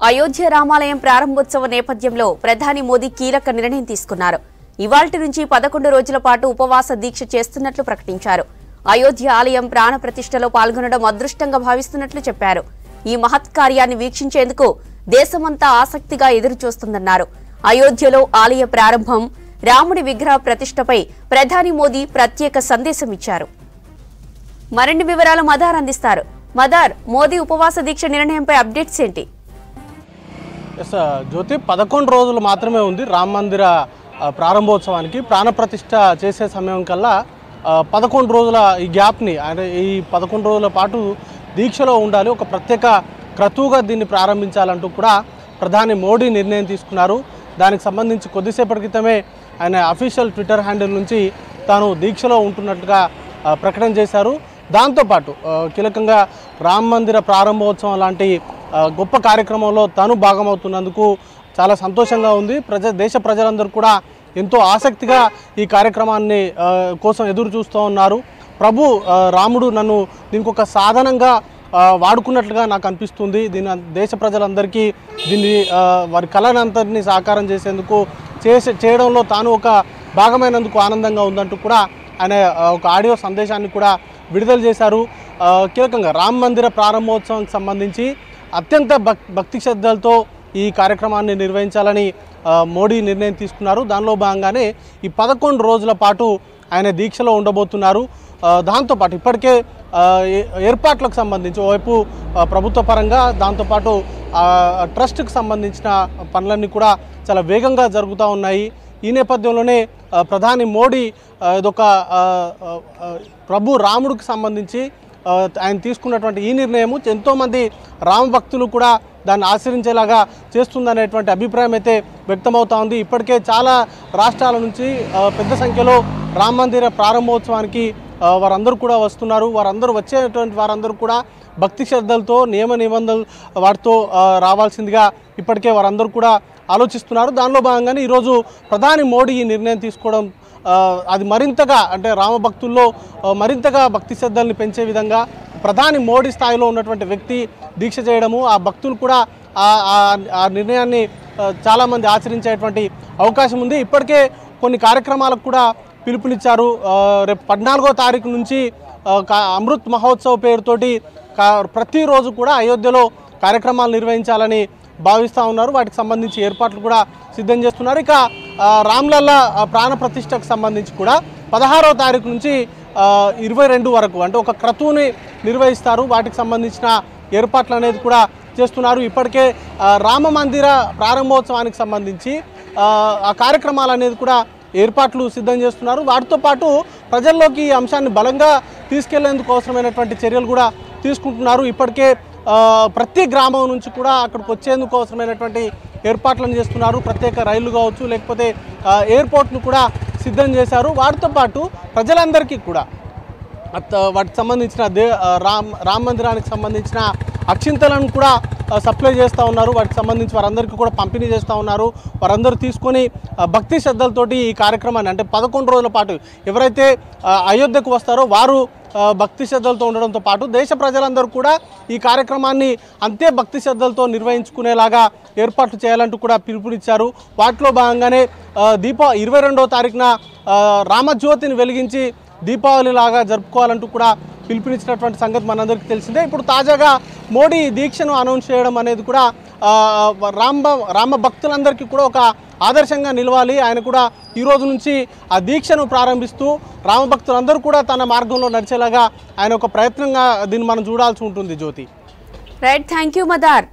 అయోధ్య రామాలయం ప్రారంభోత్సవ నేపథ్యంలో ప్రధాని మోదీ కీలక నిర్ణయం తీసుకున్నారు. ఇవాల్టి నుంచి 11 రోజుల పాటు ఉపవాస దీక్ష చేస్తున్నట్లు ప్రకటించారు. అయోధ్య ఆలయం ప్రాణ ప్రతిష్టలో పాల్గొనడం అదృష్టంగా భావిస్తున్నట్లు చెప్పారు. ఈ మహత్ కార్యాన్ని వీక్షించేందుకు దేశమంతా ఆసక్తిగా ఎదురుచూస్తుందన్నారు. అయోధ్యలో ఆలయ ప్రారంభం, రాముడి విగ్రహ ప్రతిష్టపై ప్రధాని మోదీ ప్రత్యేక సందేశం ఇచ్చారు. మరిన్ని వివరాలు మదార్ అందిస్తారు. మదార్, మోదీ ఉపవాస దీక్ష నిర్ణయంపై అప్డేట్స్ ఏంటి? జ్యోతి, 11 రోజులు మాత్రమే ఉంది రామ మందిర ప్రారంభోత్సవానికి. ప్రాణప్రతిష్ఠ చేసే సమయం కల్లా 11 రోజుల ఈ గ్యాప్ని, అంటే ఈ 11 రోజుల పాటు దీక్షలో ఉండాలి, ఒక ప్రత్యేక క్రతువుగా దీన్ని ప్రారంభించాలంటూ కూడా ప్రధాని మోడీ నిర్ణయం తీసుకున్నారు. దానికి సంబంధించి కొద్దిసేపటి క్రితమే ఆయన అఫీషియల్ ట్విట్టర్ హ్యాండిల్ నుంచి తాను దీక్షలో ఉంటున్నట్టుగా ప్రకటన చేశారు. దాంతోపాటు కీలకంగా రామ మందిర ప్రారంభోత్సవం లాంటి గొప్ప కార్యక్రమంలో తాను భాగమవుతున్నందుకు చాలా సంతోషంగా ఉంది. దేశ ప్రజలందరూ కూడా ఎంతో ఆసక్తిగా ఈ కార్యక్రమాన్ని కోసం ఎదురు చూస్తూ ఉన్నారు. ప్రభు రాముడు నన్ను దీనికి ఒక సాధనంగా వాడుకున్నట్లుగా నాకు అనిపిస్తుంది. దీని దేశ ప్రజలందరికీ దీన్ని వారి కళనంతటినీ సాకారం చేసేందుకు చేయడంలో తాను ఒక భాగమైనందుకు ఆనందంగా ఉందంటూ కూడా ఆయన ఒక ఆడియో సందేశాన్ని కూడా విడుదల చేశారు. కీలకంగా రామ మందిర ప్రారంభోత్సవానికి సంబంధించి అత్యంత భక్తి శ్రద్ధలతో ఈ కార్యక్రమాన్ని నిర్వహించాలని మోడీ నిర్ణయం తీసుకున్నారు. దానిలో భాగంగానే ఈ 11 రోజుల పాటు ఆయన దీక్షలో ఉండబోతున్నారు. దాంతోపాటు ఇప్పటికే ఏర్పాట్లకు సంబంధించి ఓవైపు ప్రభుత్వ పరంగా, దాంతోపాటు ట్రస్ట్కి సంబంధించిన పనులన్నీ కూడా చాలా వేగంగా జరుగుతూ ఉన్నాయి. ఈ నేపథ్యంలోనే ప్రధాని మోడీ ఇదొక ప్రభు రాముడికి సంబంధించి ఆయన తీసుకున్నటువంటి ఈ నిర్ణయము ఎంతోమంది రామ భక్తులు కూడా దాన్ని ఆచరించేలాగా చేస్తుందనేటువంటి అభిప్రాయం అయితే వ్యక్తమవుతా ఉంది. ఇప్పటికే చాలా రాష్ట్రాల నుంచి పెద్ద సంఖ్యలో రామ మందిర ప్రారంభోత్సవానికి వారందరూ కూడా వస్తున్నారు. వారందరూ వచ్చేటువంటి వారందరూ కూడా భక్తి శ్రద్ధలతో, నియమ నిబంధనలు వాటితో రావాల్సిందిగా ఇప్పటికే వారందరూ కూడా ఆలోచిస్తున్నారు. దానిలో భాగంగానే ఈరోజు ప్రధాని మోడీ ఈ నిర్ణయం తీసుకోవడం అది మరింతగా, అంటే రామ భక్తుల్లో మరింతగా భక్తి శ్రద్ధల్ని పెంచే విధంగా ప్రధాని మోడీ స్థాయిలో ఉన్నటువంటి వ్యక్తి దీక్ష చేయడము, ఆ భక్తులు కూడా ఆ నిర్ణయాన్ని చాలామంది ఆచరించేటువంటి అవకాశం ఉంది. ఇప్పటికే కొన్ని కార్యక్రమాలకు కూడా పిలుపునిచ్చారు. రేపు 14వ తారీఖు నుంచి అమృత్ మహోత్సవ్ పేరుతోటి ప్రతిరోజు కూడా అయోధ్యలో కార్యక్రమాలు నిర్వహించాలని భావిస్తూ ఉన్నారు. వాటికి సంబంధించి ఏర్పాట్లు కూడా సిద్ధం చేస్తున్నారు. ఇక రామ్లల్లా ప్రాణ ప్రతిష్టకు సంబంధించి కూడా 16వ తారీఖు నుంచి 22 వరకు, అంటే ఒక క్రతువుని నిర్వహిస్తారు. వాటికి సంబంధించిన ఏర్పాట్లు అనేది కూడా చేస్తున్నారు. ఇప్పటికే రామ మందిర ప్రారంభోత్సవానికి సంబంధించి ఆ కార్యక్రమాలు అనేది కూడా ఏర్పాట్లు సిద్ధం చేస్తున్నారు. వాటితో పాటు ప్రజల్లోకి ఈ అంశాన్ని బలంగా తీసుకెళ్లేందుకు అవసరమైనటువంటి చర్యలు కూడా తీసుకుంటున్నారు. ఇప్పటికే ప్రతి గ్రామం నుంచి కూడా అక్కడికి వచ్చేందుకు అవసరమైనటువంటి ఏర్పాట్లను చేస్తున్నారు. ప్రత్యేక రైళ్లు కావచ్చు, లేకపోతే ఎయిర్పోర్ట్ను కూడా సిద్ధం చేశారు. వాటితో పాటు ప్రజలందరికీ కూడా వాటికి సంబంధించిన రామ మందిరానికి సంబంధించిన అక్షింతలను కూడా సప్లై చేస్తూ ఉన్నారు. వాటికి సంబంధించి వారందరికీ కూడా పంపిణీ చేస్తూ ఉన్నారు. వారందరూ తీసుకొని భక్తి శ్రద్ధలతోటి ఈ కార్యక్రమాన్ని, అంటే 11 రోజుల పాటు ఎవరైతే అయోధ్యకు వస్తారో వారు భక్తి శ్రద్ధలతో ఉండడంతో పాటు దేశ ప్రజలందరూ కూడా ఈ కార్యక్రమాన్ని అంతే భక్తి శ్రద్ధలతో నిర్వహించుకునేలాగా ఏర్పాట్లు చేయాలంటూ కూడా పిలుపునిచ్చారు. వాటిలో భాగంగానే 22వ తారీఖున రామజ్యోతిని వెలిగించి దీపావళి లాగా జరుపుకోవాలంటూ కూడా పిలుపునిచ్చినటువంటి సంగతి మనందరికీ తెలిసిందే. ఇప్పుడు తాజాగా మోడీ దీక్షను అనౌన్స్ చేయడం అనేది కూడా రామ భక్తులందరికీ కూడా ఒక ఆదర్శంగా నిలవాలి. ఆయన కూడా ఈ రోజు నుంచి ఆ దీక్షను ప్రారంభిస్తూ రామ భక్తులందరూ కూడా తన మార్గంలో నడిచేలాగా ఆయన ఒక ప్రయత్నంగా దీన్ని మనం చూడాల్సి ఉంటుంది. జ్యోతి, రైట్, థ్యాంక్ యూ మదార్.